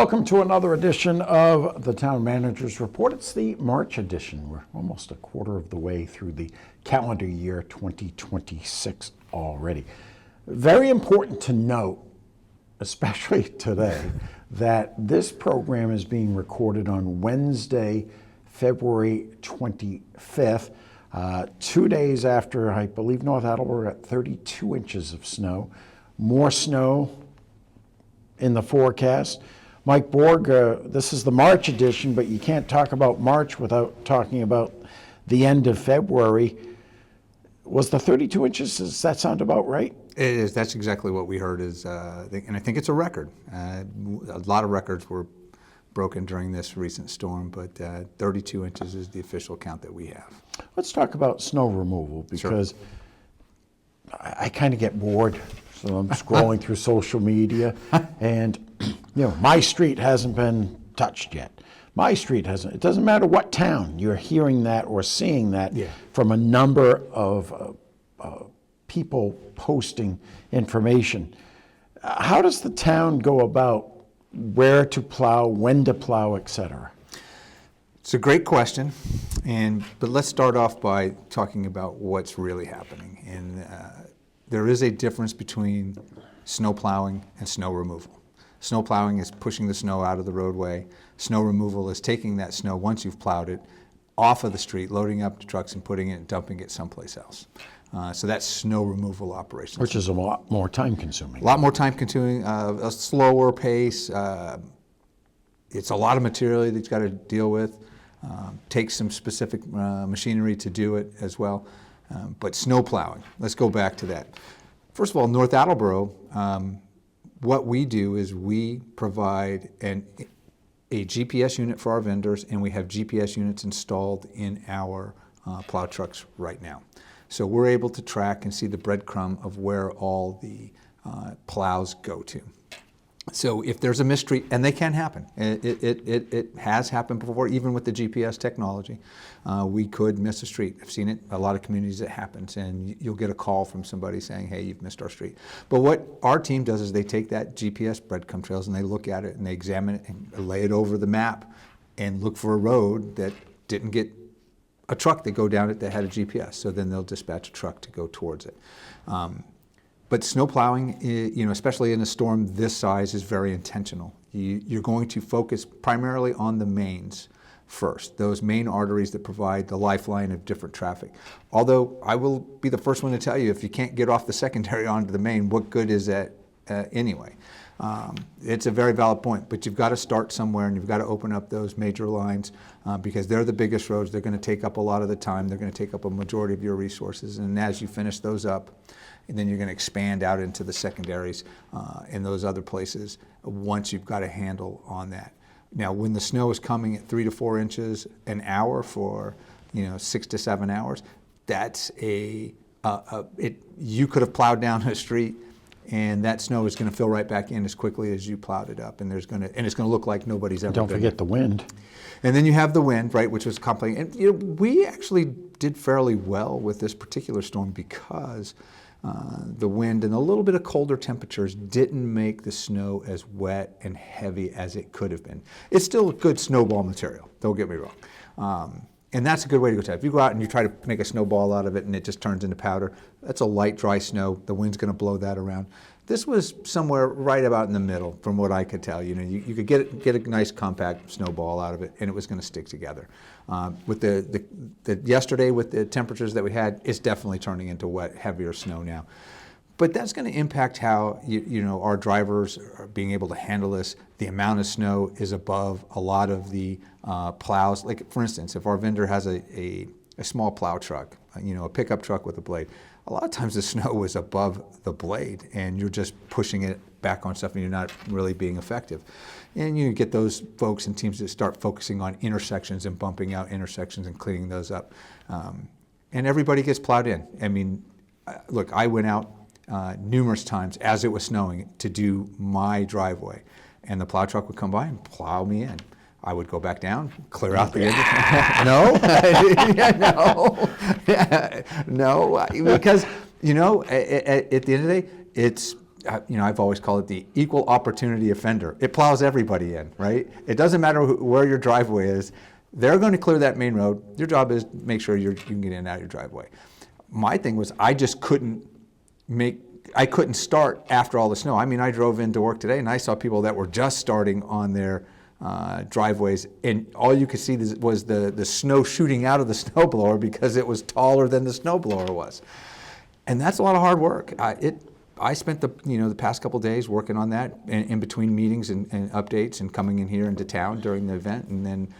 Welcome to another edition of the Town Manager's Report. It's the March edition. We're almost a quarter of the way through the calendar year 2026 already. Very important to note, especially today, that this program is being recorded on Wednesday, February 25th, 2 days after, I believe, North Attleboro at 32 inches of snow. More snow in the forecast. Mike Borg, this is the March edition, but you can't talk about March without talking about the end of February. Was the 32 inches, does that sound about right? It is. That's exactly what we heard is, and I think it's a record. A lot of records were broken during this recent storm, but 32 inches is the official count that we have. Let's talk about snow removal, because sure. I kind of get bored, so I'm scrolling through social media, and my street hasn't been touched yet. My street hasn't. It doesn't matter what town you're hearing that or seeing that from a number of people posting information. How does the town go about where to plow, when to plow, et cetera? It's a great question, but let's start off by talking about what's really happening. And there is a difference between snow plowing and snow removal. Snow plowing is pushing the snow out of the roadway. Snow removal is taking that snow, once you've plowed it, off of the street, loading up the trucks and putting it and dumping it someplace else. So that's snow removal operations. Which is a lot more time consuming. A lot more time consuming, a slower pace. It's a lot of material that you've got to deal with. Takes some specific machinery to do it as well. But snow plowing, let's go back to that. First of all, North Attleboro, what we do is we provide a GPS unit for our vendors, and we have GPS units installed in our plow trucks right now. So we're able to track and see the breadcrumb of where all the plows go to. So if there's a mystery, and they can happen, it has happened before, even with the GPS technology, we could miss a street. I've seen it, a lot of communities it happens, and you'll get a call from somebody saying, hey, you've missed our street. But what our team does is they take that GPS breadcrumb trails and they look at it and they examine it and lay it over the map and look for a road that didn't get a truck that go down it that had a GPS. So then they'll dispatch a truck to go towards it. But snow plowing, especially in a storm this size, is very intentional. You're going to focus primarily on the mains first, those main arteries that provide the lifeline of different traffic. Although I will be the first one to tell you, if you can't get off the secondary onto the main, what good is that anyway? It's a very valid point, but you've got to start somewhere and you've got to open up those major lines because they're the biggest roads. They're going to take up a lot of the time. They're going to take up a majority of your resources. And as you finish those up, and then you're going to expand out into the secondaries in those other places once you've got a handle on that. Now, when the snow is coming at 3 to 4 inches an hour for 6 to 7 hours, that's you could have plowed down a street, and that snow is going to fill right back in as quickly as you plowed it up, and it's going to look like nobody's ever. Don't forget the wind. And then you have the wind, right, which was complicated. And we actually did fairly well with this particular storm because the wind and a little bit of colder temperatures didn't make the snow as wet and heavy as it could have been. It's still good snowball material, don't get me wrong. And that's a good way to go to it. If you go out and you try to make a snowball out of it and it just turns into powder, that's a light, dry snow. The wind's going to blow that around. This was somewhere right about in the middle, from what I could tell. You could get a nice compact snowball out of it, and it was going to stick together. With the yesterday, with the temperatures that we had, it's definitely turning into wet, heavier snow now. But that's going to impact how our drivers are being able to handle this. The amount of snow is above a lot of the plows. Like, for instance, if our vendor has a small plow truck, a pickup truck with a blade, a lot of times the snow is above the blade, and you're just pushing it back on stuff, and you're not really being effective. And you get those folks and teams that start focusing on intersections and bumping out intersections and cleaning those up. And everybody gets plowed in. I mean, look, I went out numerous times as it was snowing to do my driveway, and the plow truck would come by and plow me in. I would go back down, clear out the edges. No, no, because at the end of the day, I've always called it the equal opportunity offender. It plows everybody in, right? It doesn't matter where your driveway is. They're going to clear that main road. Your job is make sure you can get in and out of your driveway. My thing was I just couldn't start after all the snow. I mean, I drove into work today and I saw people that were just starting on their driveways, and all you could see was the snow shooting out of the snowblower because it was taller than the snowblower was. And that's a lot of hard work. I spent the past couple of days working on that in between meetings and updates and coming in here into town during the event and then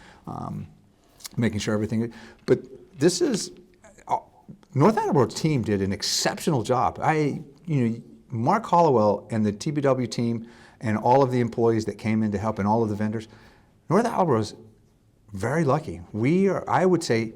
making sure everything. But this is North Attleboro team did an exceptional job. Mark Hollowell and the TBW team and all of the employees that came in to help and all of the vendors, North Attleboro's very lucky. We are, I would say,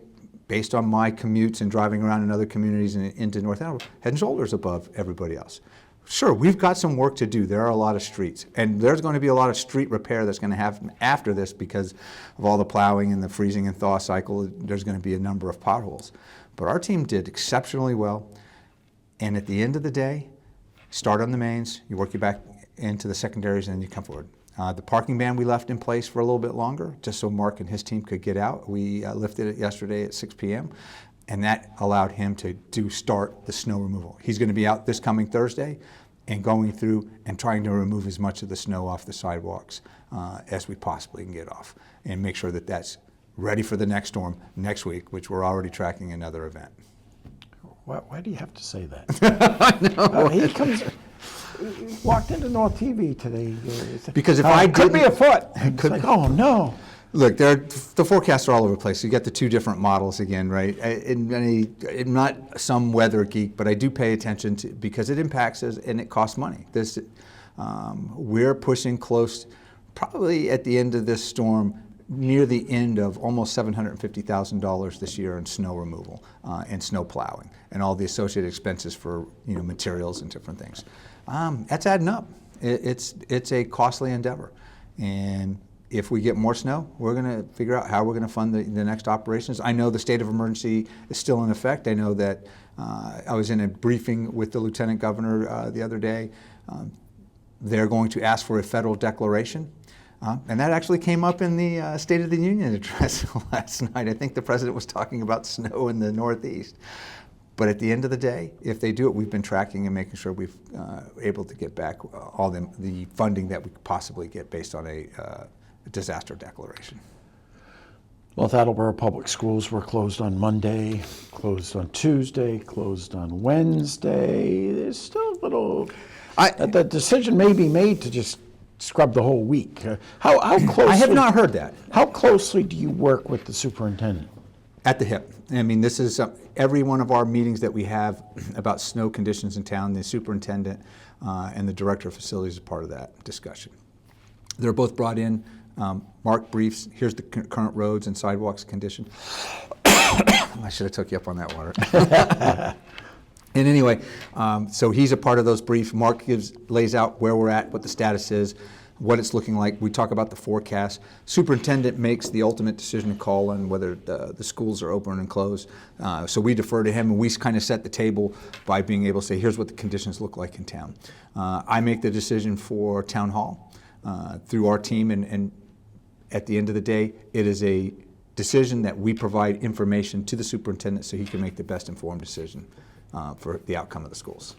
based on my commutes and driving around in other communities and into North Attleboro, head and shoulders above everybody else. Sure, we've got some work to do. There are a lot of streets, and there's going to be a lot of street repair that's going to happen after this because of all the plowing and the freezing and thaw cycle. There's going to be a number of potholes. But our team did exceptionally well, and at the end of the day, start on the mains, you work your back into the secondaries, and then you come forward. The parking ban we left in place for a little bit longer, just so Mark and his team could get out. We lifted it yesterday at 6 p.m., and that allowed him to start the snow removal. He's going to be out this coming Thursday and going through and trying to remove as much of the snow off the sidewalks as we possibly can get off, and make sure that that's ready for the next storm next week, which we're already tracking another event. Why do you have to say that? I know. He walked into North TV today. Because if I could be didn't- a foot. It's like, oh no. Look, the forecasts are all over the place. You get the two different models again, right? I'm not some weather geek, but I do pay attention to because it impacts us and it costs money. We're pushing close, probably at the end of this storm, near the end of almost $750,000 this year in snow removal and snow plowing and all the associated expenses for materials and different things. That's adding up. It's a costly endeavor, and if we get more snow, we're going to figure out how we're going to fund the next operations. I know the state of emergency is still in effect. I know that I was in a briefing with the lieutenant governor the other day. They're going to ask for a federal declaration. And that actually came up in the State of the Union address last night. I think the president was talking about snow in the Northeast. But at the end of the day, if they do it, we've been tracking and making sure we've able to get back all the funding that we could possibly get based on a disaster declaration. North Attleboro Public Schools were closed on Monday, closed on Tuesday, closed on Wednesday. There's still a little. The decision may be made to just scrub the whole week. How closely? I have not heard that. How closely do you work with the superintendent? At the hip. I mean, this is every one of our meetings that we have about snow conditions in town, the superintendent and the director of facilities is part of that discussion. They're both brought in. Mark briefs, here's the current roads and sidewalks condition. I should have took you up on that, water. And anyway, so he's a part of those briefs. Mark lays out where we're at, what the status is, what it's looking like. We talk about the forecast. Superintendent makes the ultimate decision to call on whether the schools are open and closed. So we defer to him, and we kind of set the table by being able to say, here's what the conditions look like in town. I make the decision for town hall through our team, and at the end of the day, it is a decision that we provide information to the superintendent so he can make the best informed decision for the outcome of the schools.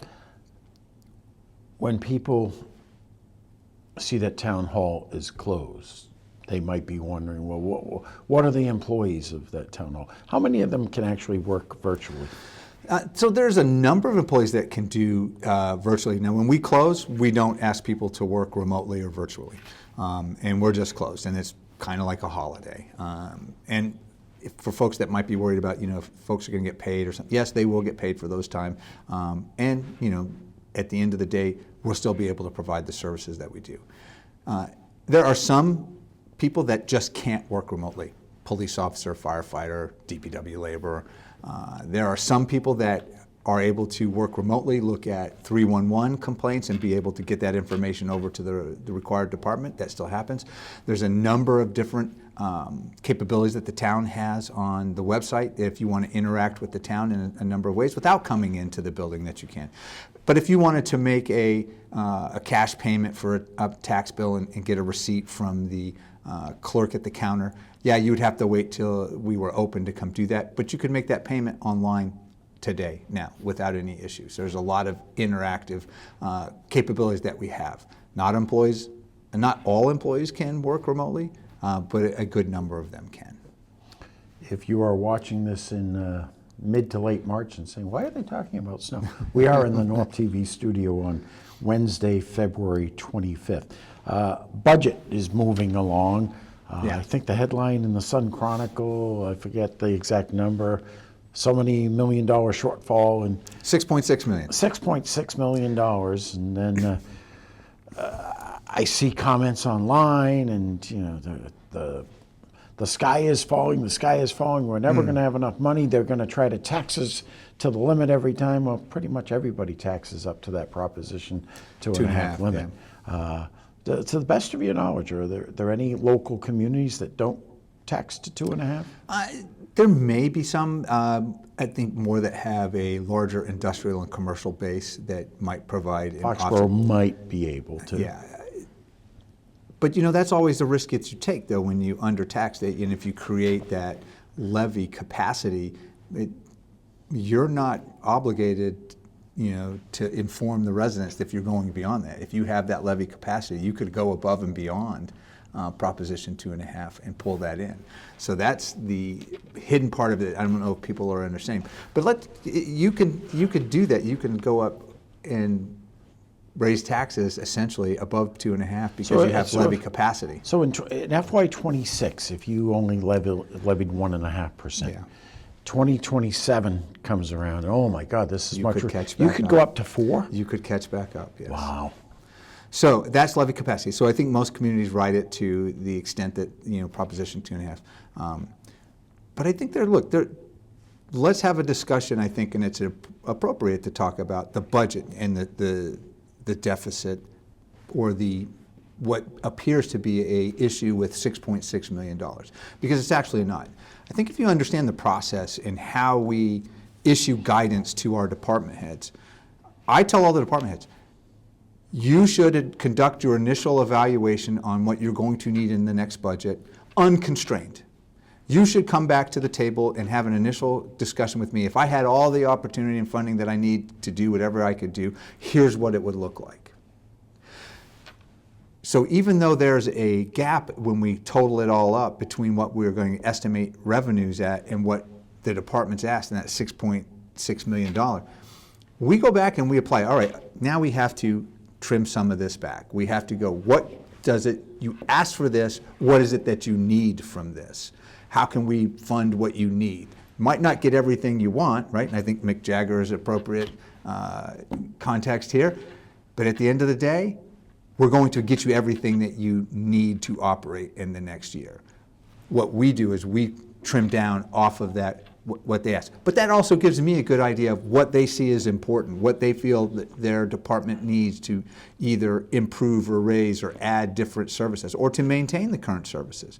When people see that town hall is closed, they might be wondering, well, what are the employees of that town hall? How many of them can actually work virtually? So there's a number of employees that can do virtually. Now, when we close, we don't ask people to work remotely or virtually, and we're just closed, and it's kind of like a holiday. And for folks that might be worried about, if folks are going to get paid or something, yes, they will get paid for those time. And at the end of the day, we'll still be able to provide the services that we do. There are some people that just can't work remotely: police officer, firefighter, DPW laborer. There are some people that are able to work remotely, look at 311 complaints and be able to get that information over to the required department. That still happens. There's a number of different capabilities that the town has on the website if you want to interact with the town in a number of ways without coming into the building that you can. But if you wanted to make a cash payment for a tax bill and get a receipt from the clerk at the counter, yeah, you would have to wait till we were open to come do that. But you could make that payment online today now without any issues. There's a lot of interactive capabilities that we have. Not all employees can work remotely, but a good number of them can. If you are watching this in mid to late March and saying, why are they talking about snow? We are in the North TV studio on Wednesday, February 25th. Budget is moving along. Yeah. I think the headline in the Sun Chronicle, I forget the exact number, so many $1 million shortfall and $6.6 million. $6.6 million. And then I see comments online and, you know, the sky is falling, the sky is falling, we're never going to have enough money, they're going to try to tax us to the limit every time. Well, pretty much everybody taxes up to that proposition 2.5 limit. Yeah. To the best of your knowledge, are there any local communities that don't tax to 2.5? There may be some, I think more that have a larger industrial and commercial base that might provide an Foxborough offset. might be able to. Yeah. But you know, that's always the risk that you take though when you undertax it, and if you create that levy capacity, you're not obligated, you know, to inform the residents if you're going beyond that. If you have that levy capacity, you could go above and beyond Proposition 2.5 and pull that in. So that's the hidden part of it. I don't know if people are understanding, but you could do that. You can go up and raise taxes essentially above 2.5 because you have levy capacity. So in FY26, if you only levied 1.5%, Yeah. 2027 comes around, and oh my God, this is You much. could catch You back could up. go up to 4. You could catch back up, yes. Wow. So that's levy capacity. So I think most communities write it to the extent that, you know, Proposition 2.5. But I think let's have a discussion, I think, and it's appropriate to talk about the budget and the deficit or what appears to be a issue with $6.6 million, because it's actually not. I think if you understand the process and how we issue guidance to our department heads, I tell all the department heads, you should conduct your initial evaluation on what you're going to need in the next budget unconstrained. You should come back to the table and have an initial discussion with me. If I had all the opportunity and funding that I need to do whatever I could do, here's what it would look like. So even though there's a gap when we total it all up between what we're going to estimate revenues at and what the department's asked, and that's $6.6 million, we go back and we apply, all right, now we have to trim some of this back. We have to go, what does it, you asked for this, what is it that you need from this? How can we fund what you need? Might not get everything you want, right? And I think Mick Jagger is appropriate context here. But at the end of the day, we're going to get you everything that you need to operate in the next year. What we do is we trim down off of that what they ask. But that also gives me a good idea of what they see as important, what they feel that their department needs to either improve or raise or add different services or to maintain the current services.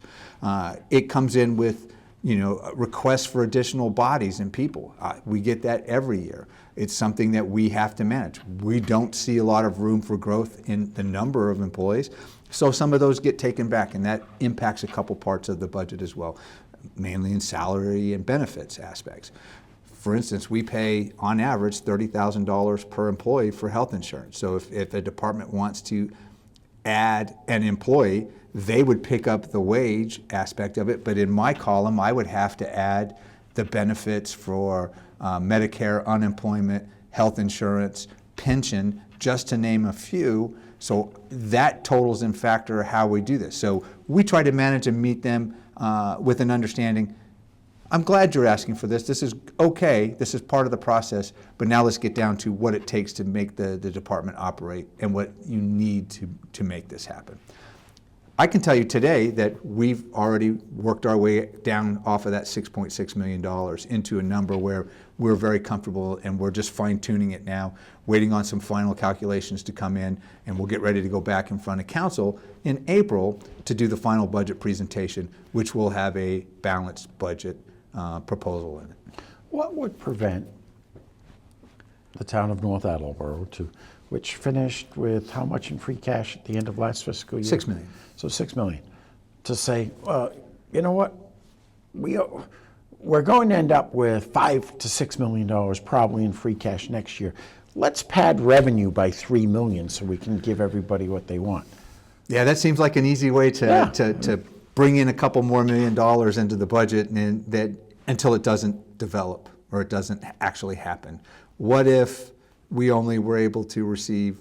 It comes in with, you know, requests for additional bodies and people. We get that every year. It's something that we have to manage. We don't see a lot of room for growth in the number of employees, so some of those get taken back, and that impacts a couple parts of the budget as well, mainly in salary and benefits aspects. For instance, we pay on average $30,000 per employee for health insurance. So if a department wants to add an employee, they would pick up the wage aspect of it, but in my column, I would have to add the benefits for Medicare, unemployment, health insurance, pension, just to name a few. So that totals in factor how we do this. So we try to manage and meet them with an understanding. I'm glad you're asking for this. This is okay. This is part of the process. But now let's get down to what it takes to make the department operate and what you need to make this happen. I can tell you today that we've already worked our way down off of that $6.6 million into a number where we're very comfortable, and we're just fine-tuning it now, waiting on some final calculations to come in, and we'll get ready to go back in front of council in April to do the final budget presentation, which will have a balanced budget proposal in it. What would prevent the town of North Attleboro which finished with how much in free cash at the end of last fiscal year? $6 million. So $6 million. To say, you know what, we're going to end up with $5 to $6 million probably in free cash next year. Let's pad revenue by $3 million so we can give everybody what they want. Yeah, that seems like an easy way to Yeah. to bring in a couple more $1 million into the budget, and that until it doesn't develop or it doesn't actually happen. What if we only were able to receive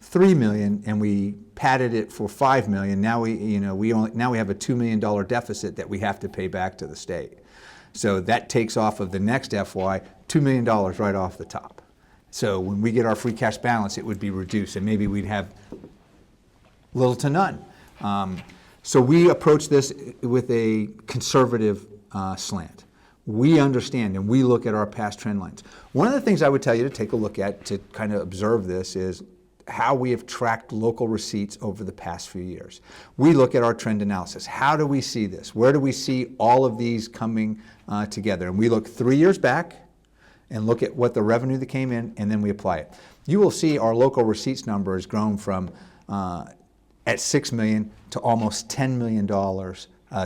$3 million and we padded it for $5 million? Now we have a $2 million deficit that we have to pay back to the state. So that takes off of the next FY $2 million right off the top. So when we get our free cash balance, it would be reduced, and maybe we'd have little to none. So we approach this with a conservative slant. We understand and we look at our past trend lines. One of the things I would tell you to take a look at to kind of observe this is how we have tracked local receipts over the past few years. We look at our trend analysis. How do we see this? Where do we see all of these coming together? And we look 3 years back and look at what the revenue that came in, and then we apply it. You will see our local receipts number has grown from at $6 million to almost $10 million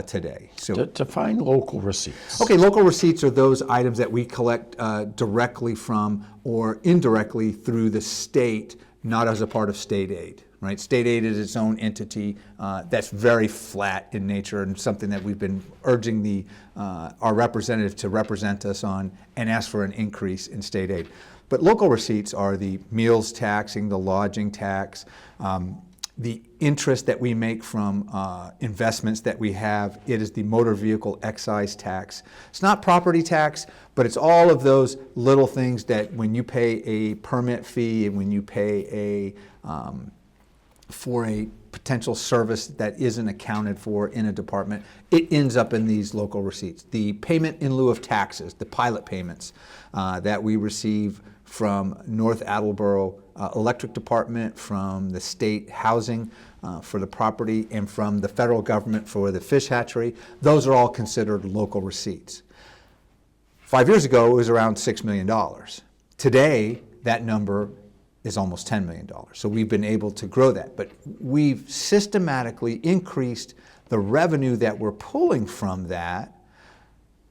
today. So To find local receipts. okay, local receipts are those items that we collect directly from or indirectly through the state, not as a part of state aid, right? State aid is its own entity that's very flat in nature, and something that we've been urging our representative to represent us on and ask for an increase in state aid. But local receipts are the meals taxing, the lodging tax, the interest that we make from investments that we have. It is the motor vehicle excise tax. It's not property tax, but it's all of those little things that when you pay a permit fee and when you pay for a potential service that isn't accounted for in a department, it ends up in these local receipts. The payment in lieu of taxes, the pilot payments that we receive from North Attleboro Electric Department, from the state housing for the property, and from the federal government for the fish hatchery, those are all considered local receipts. 5 years ago, it was around $6 million. Today, that number is almost $10 million. So we've been able to grow that. But we've systematically increased the revenue that we're pulling from that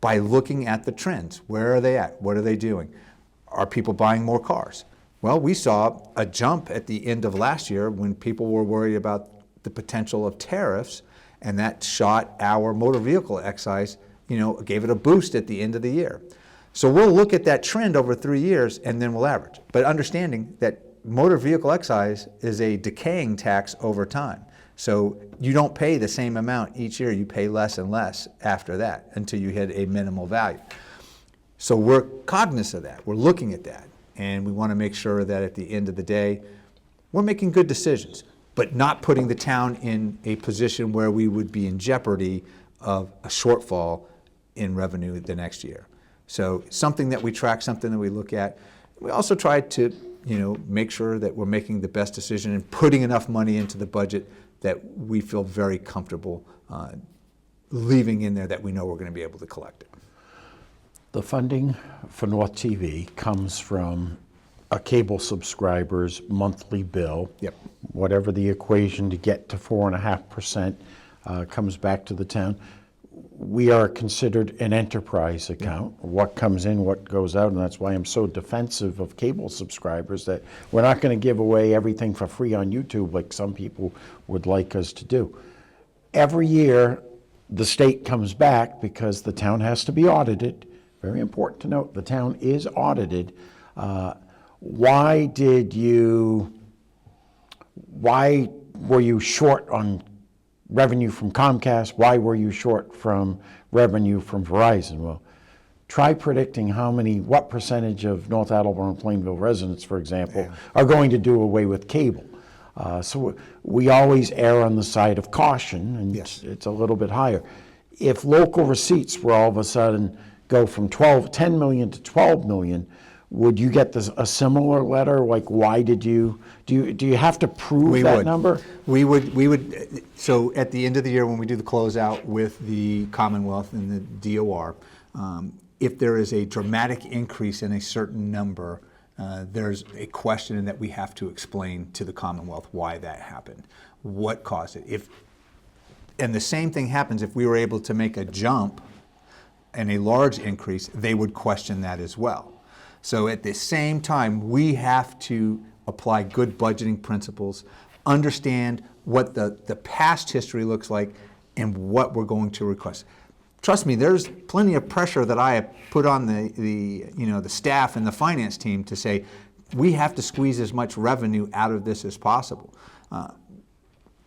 by looking at the trends. Where are they at? What are they doing? Are people buying more cars? Well, we saw a jump at the end of last year when people were worried about the potential of tariffs, and that shot our motor vehicle excise, gave it a boost at the end of the year. So we'll look at that trend over 3 years and then we'll average. But understanding that motor vehicle excise is a decaying tax over time. So you don't pay the same amount each year, you pay less and less after that until you hit a minimal value. So we're cognizant of that, we're looking at that, and we want to make sure that at the end of the day, we're making good decisions, but not putting the town in a position where we would be in jeopardy of a shortfall in revenue the next year. So something that we track, something that we look at. We also try to make sure that we're making the best decision and putting enough money into the budget that we feel very comfortable leaving in there that we know we're going to be able to collect it. The funding for North TV comes from a cable subscriber's monthly bill. Yep. Whatever the equation to get to 4.5% comes back to the town. We are considered an enterprise account. What comes in, what goes out, and that's why I'm so defensive of cable subscribers, that we're not going to give away everything for free on YouTube like some people would like us to do. Every year, the state comes back because the town has to be audited. Very important to note, the town is audited. Why were you short on revenue from Comcast? Why were you short from revenue from Verizon? Well, try predicting what percentage of North Attleboro and Plainville residents, for example, are going to do away with cable. So we always err on the side of caution, and Yes. it's a little bit higher. If local receipts were all of a sudden go from 10 million to 12 million, would you get a similar letter? Like, why did you, do you have to prove that number? We would, so at the end of the year, when we do the closeout with the Commonwealth and the DOR, if there is a dramatic increase in a certain number, there's a question that we have to explain to the Commonwealth why that happened, what caused it. And the same thing happens if we were able to make a jump and a large increase, they would question that as well. So at the same time, we have to apply good budgeting principles, understand what the past history looks like, and what we're going to request. Trust me, there's plenty of pressure that I have put on the staff and the finance team to say we have to squeeze as much revenue out of this as possible.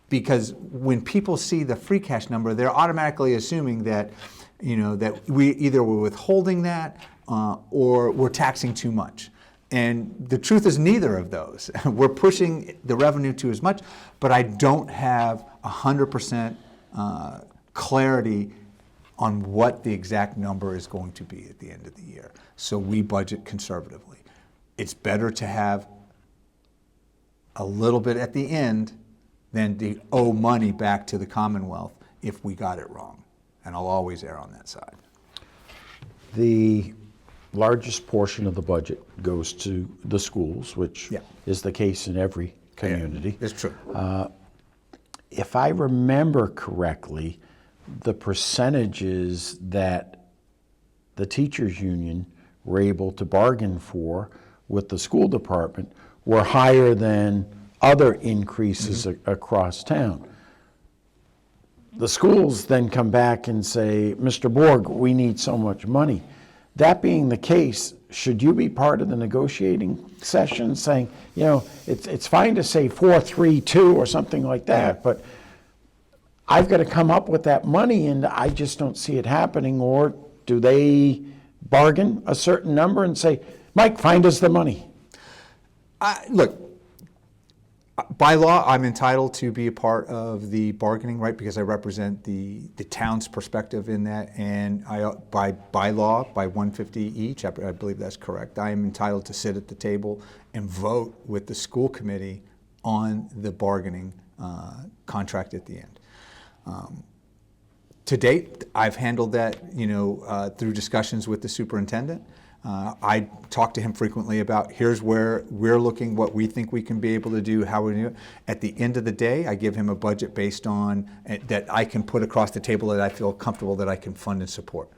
Because when people see the free cash number, they're automatically assuming that, that we either we're withholding that or we're taxing too much. And the truth is neither of those. We're pushing the revenue to as much, but I don't have 100% clarity on what the exact number is going to be at the end of the year. So we budget conservatively. It's better to have a little bit at the end than to owe money back to the Commonwealth if we got it wrong. And I'll always err on that side. The largest portion of the budget goes to the schools, which is the case in every community. Yeah, it's true. If I remember correctly, the percentages that the teachers union were able to bargain for with the school department were higher than other increases across town. The schools then come back and say, Mr. Borg, we need so much money. That being the case, should you be part of the negotiating session saying, it's fine to say 432 or something like that, but I've got to come up with that money and I just don't see it happening? Or do they bargain a certain number and say, Mike, find us the money? Look, by law, I'm entitled to be a part of the bargaining, right? Because I represent the town's perspective in that, and by law, by 150 each, I believe that's correct. I am entitled to sit at the table and vote with the school committee on the bargaining contract at the end. To date, I've handled that, through discussions with the superintendent. I talk to him frequently about here's where we're looking, what we think we can be able to do, how we do it. At the end of the day, I give him a budget based on that I can put across the table that I feel comfortable that I can fund and support.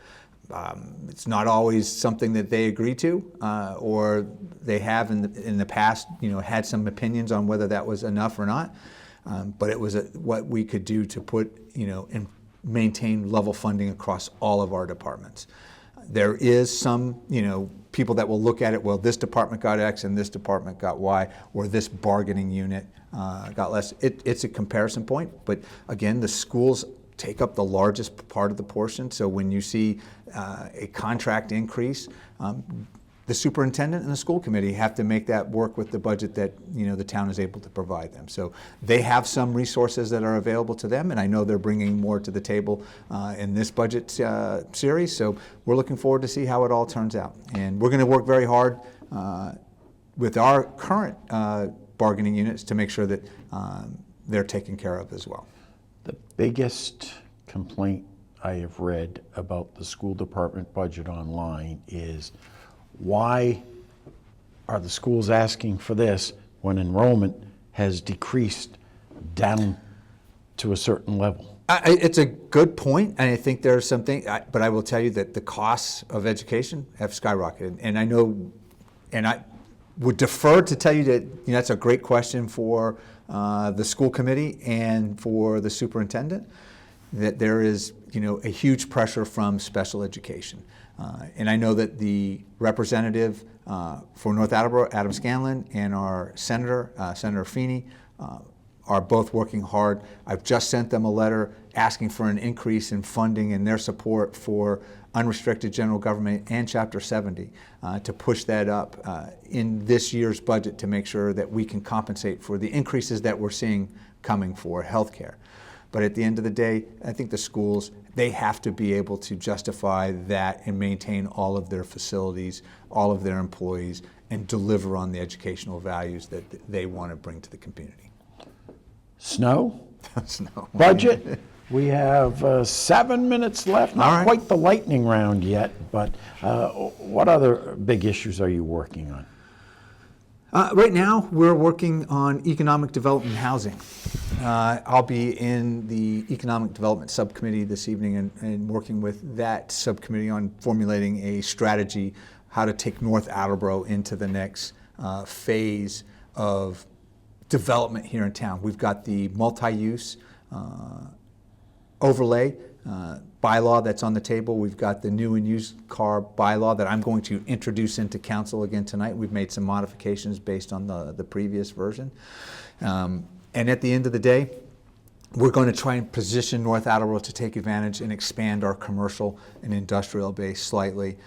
It's not always something that they agree to, or they have in the past, had some opinions on whether that was enough or not. But it was what we could do to put, and maintain level funding across all of our departments. There is some, people that will look at it, well, this department got X and this department got Y, or this bargaining unit got less. It's a comparison point, but again, the schools take up the largest part of the portion. So when you see a contract increase, the superintendent and the school committee have to make that work with the budget that the town is able to provide them. So they have some resources that are available to them, and I know they're bringing more to the table in this budget series. So we're looking forward to see how it all turns out, and we're going to work very hard with our current bargaining units to make sure that they're taken care of as well. The biggest complaint I have read about the school department budget online is, why are the schools asking for this when enrollment has decreased down to a certain level? It's a good point, and I think there's something, but I will tell you that the costs of education have skyrocketed, and I know, and I would defer to tell you that that's a great question for the school committee and for the superintendent, that there is a huge pressure from special education. And I know that the representative for North Attleboro, Adam Scanlon, and our senator, Senator Feeney, are both working hard. I've just sent them a letter asking for an increase in funding and their support for unrestricted general government and Chapter 70 to push that up in this year's budget to make sure that we can compensate for the increases that we're seeing coming for healthcare. But at the end of the day, I think the schools, they have to be able to justify that and maintain all of their facilities, all of their employees, and deliver on the educational values that they want to bring to the community. Snow? Snow. Budget? We have 7 minutes left. Not All right. quite the lightning round yet, but what other big issues are you working on? Right now, we're working on economic development and housing. I'll be in the economic development subcommittee this evening and working with that subcommittee on formulating a strategy how to take North Attleboro into the next phase of development here in town. We've got the multi-use overlay bylaw that's on the table. We've got the new and used car bylaw that I'm going to introduce into council again tonight. We've made some modifications based on the previous version. And at the end of the day, we're going to try and position North Attleboro to take advantage and expand our commercial and industrial base slightly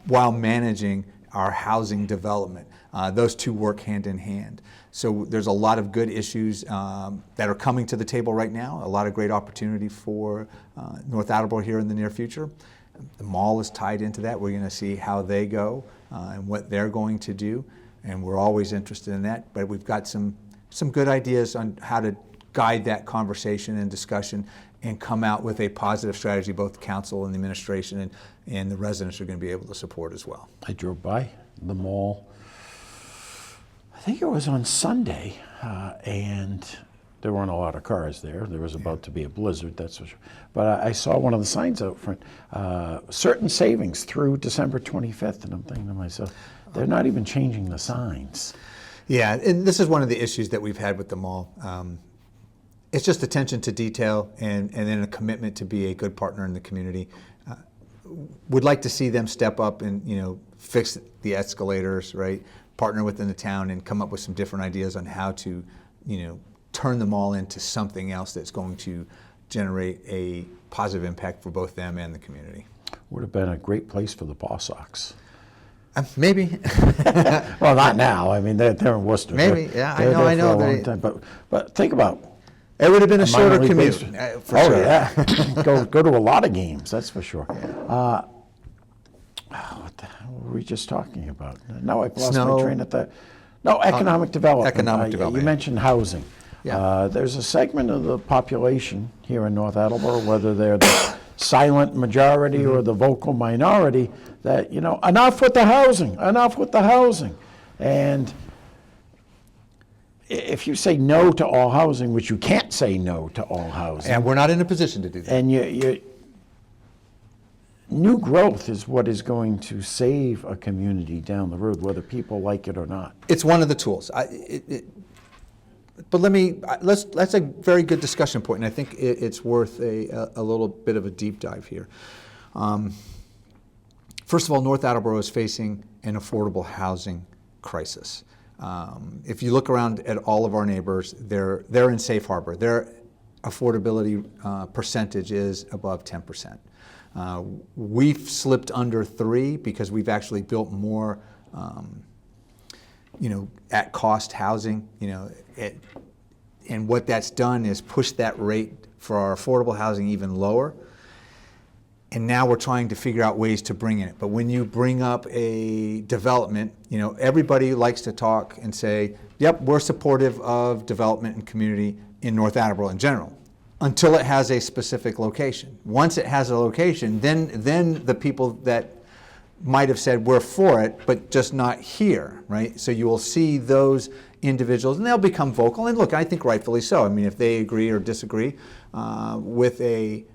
while managing our housing development. Those two work hand in hand. So there's a lot of good issues that are coming to the table right now, a lot of great opportunity for North Attleboro here in the near future. The mall is tied into that. We're going to see how they go and what they're going to do, and we're always interested in that. But we've got some good ideas on how to guide that conversation and discussion and come out with a positive strategy both the council and the administration and the residents are going to be able to support as well. I drove by the mall, I think it was on Sunday, and there weren't a lot of cars there. There was about to be a blizzard, that's for sure. But I saw one of the signs out front, certain savings through December 25th, and I'm thinking to myself, they're not even changing the signs. Yeah, and this is one of the issues that we've had with the mall. It's just attention to detail and then a commitment to be a good partner in the community. Would like to see them step up and fix the escalators, right? Partner within the town and come up with some different ideas on how to turn the mall into something else that's going to generate a positive impact for both them and the community. Would have been a great place for the Paw Sox. Maybe. Well, not now. I mean, they're in Worcester. Maybe, yeah, They're I know. there for a long time. But think about It would have been a minor shorter league commute, baseball. for Oh, sure. yeah. Go to a lot of games, that's for sure. What the hell were we just talking about? Now I've lost Snow. my train of thought. No, economic development. economic development. You mentioned housing. Yeah. There's a segment of the population here in North Attleboro, whether they're the silent majority or the vocal minority, that, enough with the housing, enough with the housing. And if you say no to all housing, which you can't say no to all housing, And we're not in a position to do that. and new growth is what is going to save a community down the road, whether people like it or not. It's one of the tools. But that's a very good discussion point, and I think it's worth a little bit of a deep dive here. First of all, North Attleboro is facing an affordable housing crisis. If you look around at all of our neighbors, they're in safe harbor. Their affordability percentage is above 10%. We've slipped under 3 because we've actually built more at cost housing, and what that's done is push that rate for our affordable housing even lower. And now we're trying to figure out ways to bring it. But when you bring up a development, everybody likes to talk and say, yep, we're supportive of development and community in North Attleboro in general, until it has a specific location. Once it has a location, then the people that might have said we're for it, but just not here, right? So you will see those individuals, and they'll become vocal. And look, I think rightfully so. I mean, if they agree or disagree with a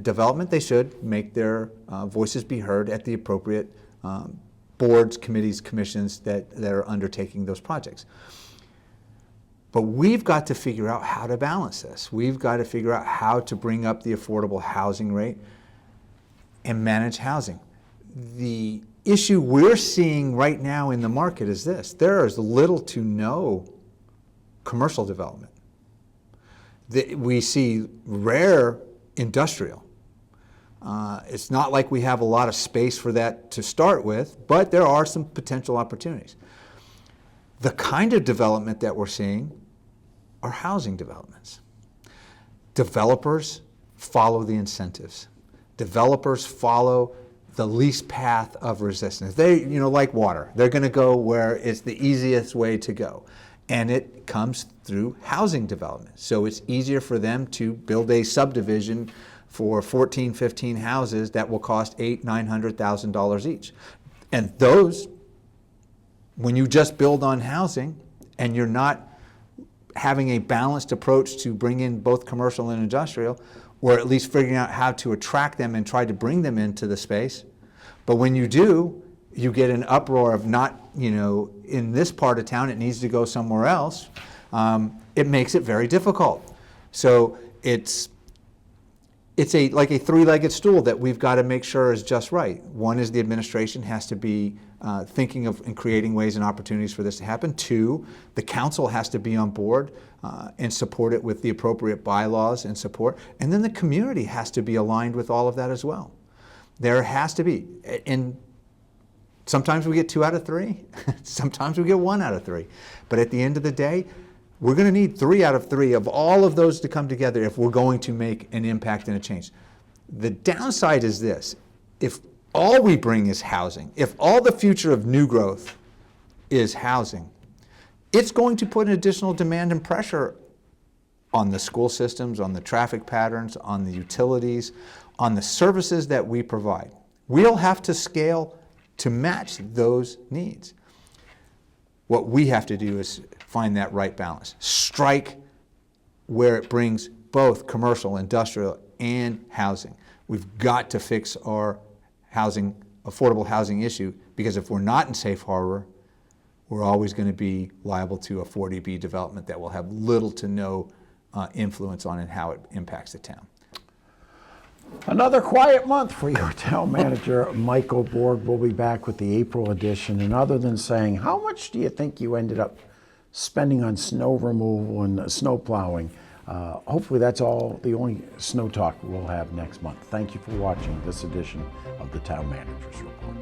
development, they should make their voices be heard at the appropriate boards, committees, commissions that are undertaking those projects. But we've got to figure out how to balance this. We've got to figure out how to bring up the affordable housing rate and manage housing. The issue we're seeing right now in the market is this: there is little to no commercial development. We see rare industrial. It's not like we have a lot of space for that to start with, but there are some potential opportunities. The kind of development that we're seeing are housing developments. Developers follow the incentives. Developers follow the least path of resistance. They, like water, they're going to go where it's the easiest way to go. And it comes through housing development. So it's easier for them to build a subdivision for 14, 15 houses that will cost $800,000, $900,000 each. And those, when you just build on housing and you're not having a balanced approach to bring in both commercial and industrial, or at least figuring out how to attract them and try to bring them into the space. But when you do, you get an uproar of not, in this part of town, it needs to go somewhere else. It makes it very difficult. So it's like a three-legged stool that we've got to make sure is just right. One is the administration has to be thinking of and creating ways and opportunities for this to happen. Two, the council has to be on board and support it with the appropriate bylaws and support. And then the community has to be aligned with all of that as well. There has to be. And sometimes we get 2 out of 3. Sometimes we get 1 out of 3. But at the end of the day, we're going to need 3 out of 3 of all of those to come together if we're going to make an impact and a change. The downside is this: if all we bring is housing, if all the future of new growth is housing, it's going to put an additional demand and pressure on the school systems, on the traffic patterns, on the utilities, on the services that we provide. We'll have to scale to match those needs. What we have to do is find that right balance. Strike where it brings both commercial, industrial, and housing. We've got to fix our affordable housing issue, because if we're not in safe harbor, we're always going to be liable to a 40B development that will have little to no influence on how it impacts the town. Another quiet month for your town manager, Michael Borg. We'll be back with the April edition. And other than saying, how much do you think you ended up spending on snow removal and snow plowing? Hopefully that's the only snow talk we'll have next month. Thank you for watching this edition of the Town Manager's Report.